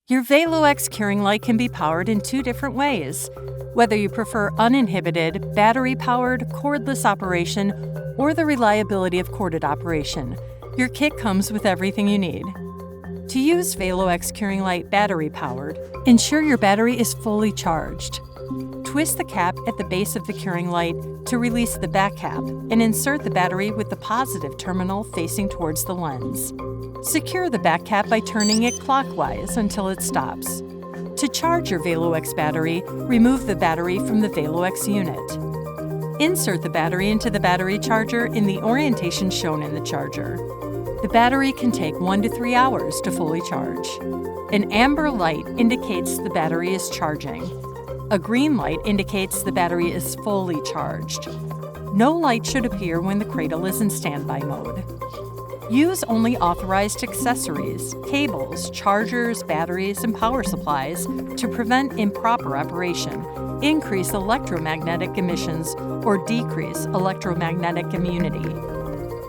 Your Valo X curing light can be powered in two different ways. Whether you prefer uninhibited, battery-powered, cordless operation, or the reliability of corded operation, your kit comes with everything you need. To use Valo X curing light battery-powered, ensure your battery is fully charged. Twist the cap at the base of the curing light to release the back cap and insert the battery with the positive terminal facing towards the lens. Secure the back cap by turning it clockwise until it stops. To charge your Valo X battery, remove the battery from the Valo X unit. Insert the battery into the battery charger in the orientation shown in the charger. The battery can take 1 to 3 hours to fully charge. An amber light indicates the battery is charging. A green light indicates the battery is fully charged. No light should appear when the cradle is in standby mode. Use only authorized accessories, cables, chargers, batteries, and power supplies to prevent improper operation, increase electromagnetic emissions, or decrease electromagnetic immunity.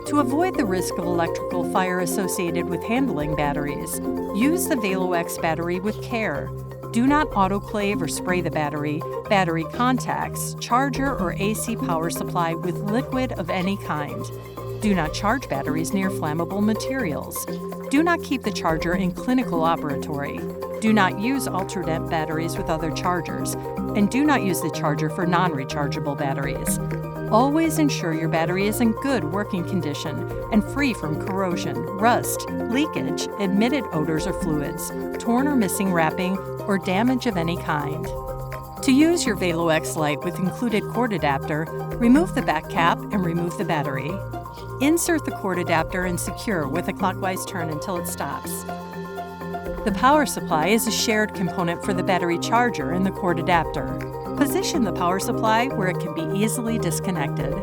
To avoid the risk of electrical fire associated with handling batteries, use the Valo X battery with care. Do not autoclave or spray the battery, battery contacts, charger, or AC power supply with liquid of any kind. Do not charge batteries near flammable materials. Do not keep the charger in clinical operatory. Do not use Ultradent batteries with other chargers. And do not use the charger for non-rechargeable batteries. Always ensure your battery is in good working condition and free from corrosion, rust, leakage, emitted odors or fluids, torn or missing wrapping, or damage of any kind. To use your Valo X light with included cord adapter, remove the back cap and remove the battery. Insert the cord adapter and secure with a clockwise turn until it stops. The power supply is a shared component for the battery charger and the cord adapter. Position the power supply where it can be easily disconnected.